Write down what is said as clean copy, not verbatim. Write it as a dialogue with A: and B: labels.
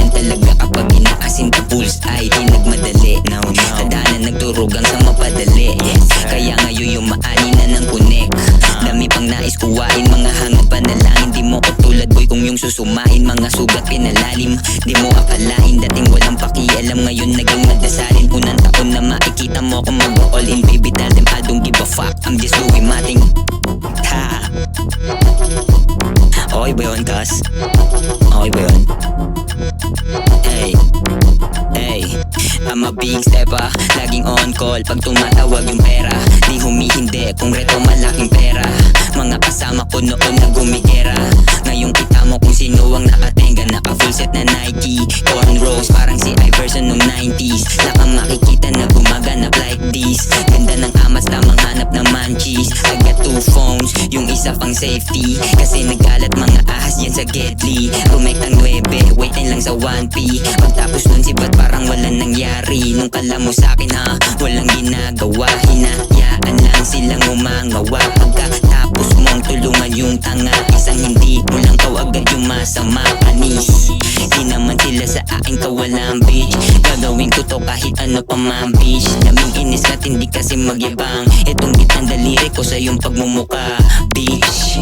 A: ganyan talaga kapag inaasin ka bullseye. Di nagmadali, tadhana nagturugang sa mapadali. Kaya ngayon yung maani na ng connect. Dami pang nais kuwain, mga hangad panalangin. Di mo ko tulad boy kung yung susumain, mga sugat pinalalim. Di mo akalain, dating walang pakialam, ngayon naging madasalin. Unang taon na makikita mo kung mag-all in. Baby, tell them I don't give a fuck, I'm just doing my thing. Ha! Okay ba yun, Kas? Okay ba yun? Hey, hey, I'm a big stepper, laging on call pag tumatawag yung pera. Di humihindi kung reto malaking pera. Mga kasama ko noon na gumigera. Ngayon kita mo kung sino ang nakatenga. Naka full set na Nike, cornrows parang si Iverson nung 90s. Naka makikita na gumaganap like this. Ganda ng amas lamang hanap ng manchis. I got 2 phones, yung isa pang safety. Kasi nagkalat mga ahas yan sa Gedli. Rumektang 9, waitin lang sa 1P. Pagtapos nun si Bat parang walang nangyari. Nung kala mo sa'kin ha, walang ginagawa. Hinahayaan lang silang umangawa. Pagkatapos mong tulungan yung tanga, isang hindi mo lang agad yung masama panis. Di naman sila sa akin kawalang bitch. Gagawin ko to kahit ano pa man bitch. Daming inis ka't hindi kasi magyabang. Itong gitang daliri ko sa iyong pagmumuka bitch.